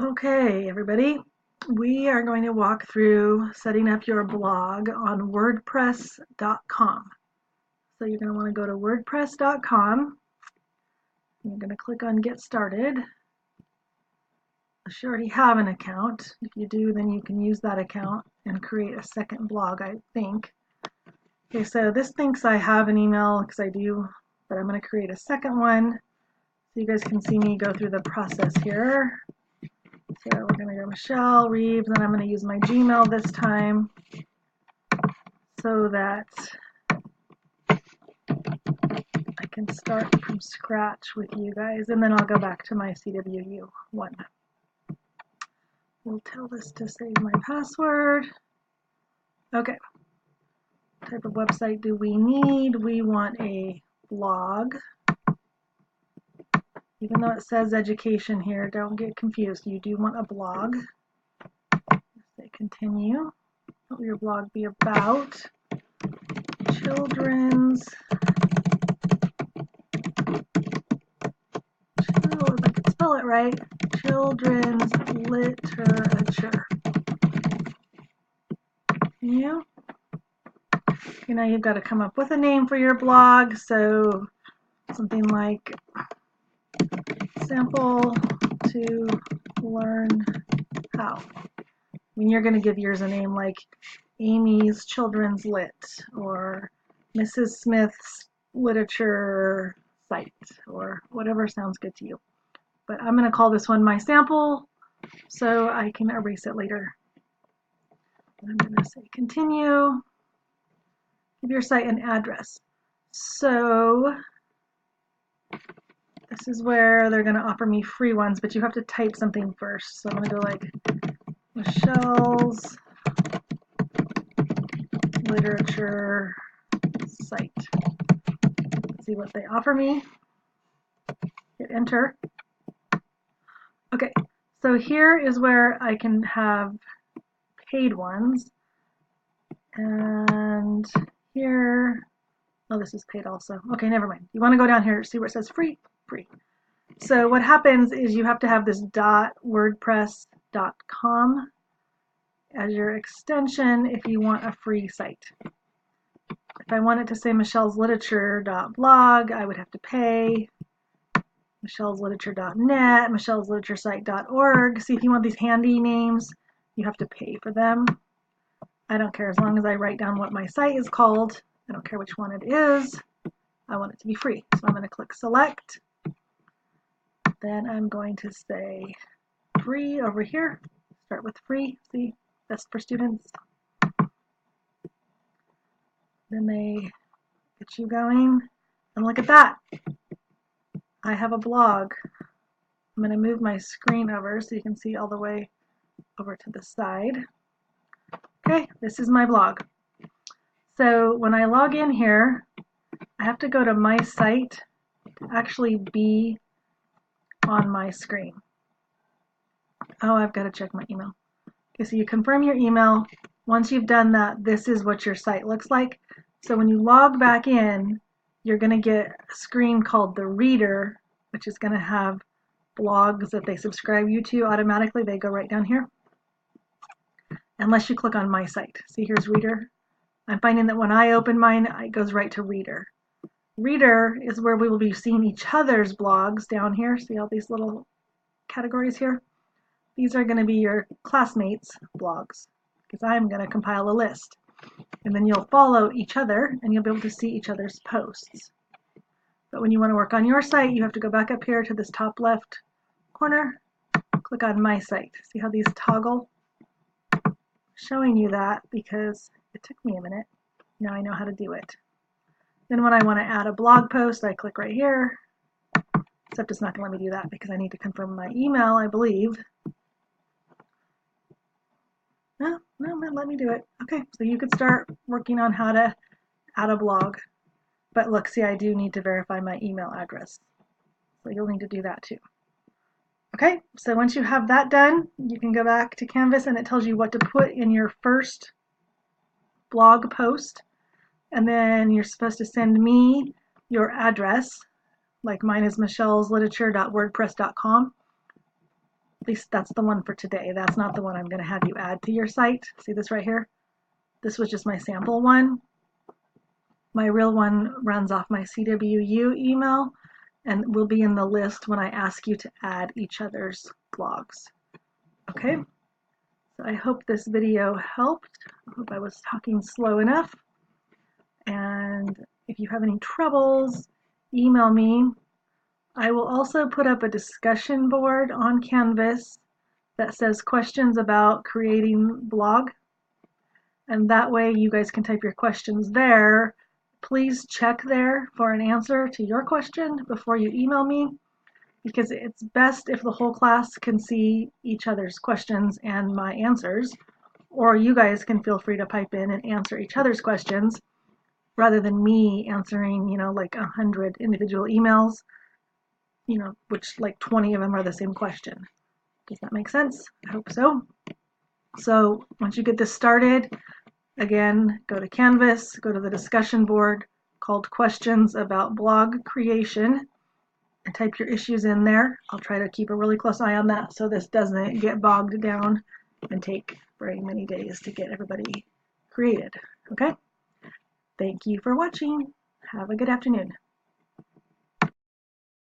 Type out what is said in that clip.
Okay, everybody, we are going to walk through setting up your blog on WordPress.com. So you're going to want to go to WordPress.com. You're going to click on Get Started. Unless you already have an account. If you do, then you can use that account and create a second blog, I think. Okay, so this thinks I have an email because I do, but I'm going to create a second one so you guys can see me go through the process here. So we're going to go Michelle Reeves, and I'm going to use my Gmail this time so that I can start from scratch with you guys, and then I'll go back to my CWU one. We'll tell this to save my password. Okay. What type of website do we need? We want a blog. Even though it says education here, don't get confused. You do want a blog. Say continue. What will your blog be about? Children's. Oh, if I can spell it right. Children's literature. Yeah. You know, you've got to come up with a name for your blog. So something like sample to learn how. I mean, you're going to give yours a name like Amy's Children's Lit or Mrs. Smith's Literature Site or whatever sounds good to you. But I'm going to call this one my sample so I can erase it later. I'm going to say continue. Give your site an address. So this is where they're going to offer me free ones, but you have to type something first. So I'm going to go like Michelle's Literature Site. Let's see what they offer me. Hit enter. Okay, so here is where I can have paid ones. And here, oh, this is paid also. Okay, never mind. You want to go down here, see where it says free? Free. So what happens is you have to have this .wordpress.com as your extension if you want a free site. If I wanted to say michellsliterature.blog, I would have to pay. michellsliterature.net, michellsliteraturesite.org. See, if you want these handy names, you have to pay for them. I don't care as long as I write down what my site is called. I don't care which one it is. I want it to be free. So I'm going to click select. Then I'm going to say free over here. Start with free. See, best for students. Then they get you going. And look at that. I have a blog. I'm going to move my screen over so you can see all the way over to the side. Okay, this is my blog. So when I log in here, I have to go to my site to actually be on my screen. Oh, I've got to check my email. Okay, so you confirm your email. Once you've done that, this is what your site looks like. So when you log back in, you're going to get a screen called the Reader, which is going to have blogs that they subscribe you to automatically. They go right down here. Unless you click on my site. See, here's Reader. I'm finding that when I open mine, it goes right to Reader. Reader is where we will be seeing each other's blogs down here. See all these little categories here? These are going to be your classmates' blogs because I'm going to compile a list. And then you'll follow each other and you'll be able to see each other's posts. But when you want to work on your site, you have to go back up here to this top left corner, click on my site. See how these toggle? Showing you that because it took me a minute. Now I know how to do it. Then when I want to add a blog post, I click right here. Except it's not going to let me do that because I need to confirm my email, I believe. No, let me do it. Okay, so you could start working on how to add a blog. But look, see, I do need to verify my email address. So you'll need to do that too. Okay, so once you have that done, you can go back to Canvas and it tells you what to put in your first blog post. And then you're supposed to send me your address, like mine is michellsliterature.wordpress.com. least that's the one for today. That's not the one I'm going to have you add to your site. See this right here? This was just my sample one. My real one runs off my CWU email and will be in the list when I ask you to add each other's blogs. Okay, so I hope this video helped. I hope I was talking slow enough. And if you have any troubles, email me. I will also put up a discussion board on Canvas that says questions about creating blog. And that way you guys can type your questions there. Please check there for an answer to your question before you email me, because it's best if the whole class can see each other's questions and my answers, or you guys can feel free to pipe in and answer each other's questions rather than me answering, like 100 individual emails, which like 20 of them are the same question. Does that make sense? I hope so. So once you get this started, again, go to Canvas, go to the discussion board called Questions About Blog Creation, and type your issues in there. I'll try to keep a really close eye on that so this doesn't get bogged down and take very many days to get everybody created. Okay? Thank you for watching. Have a good afternoon.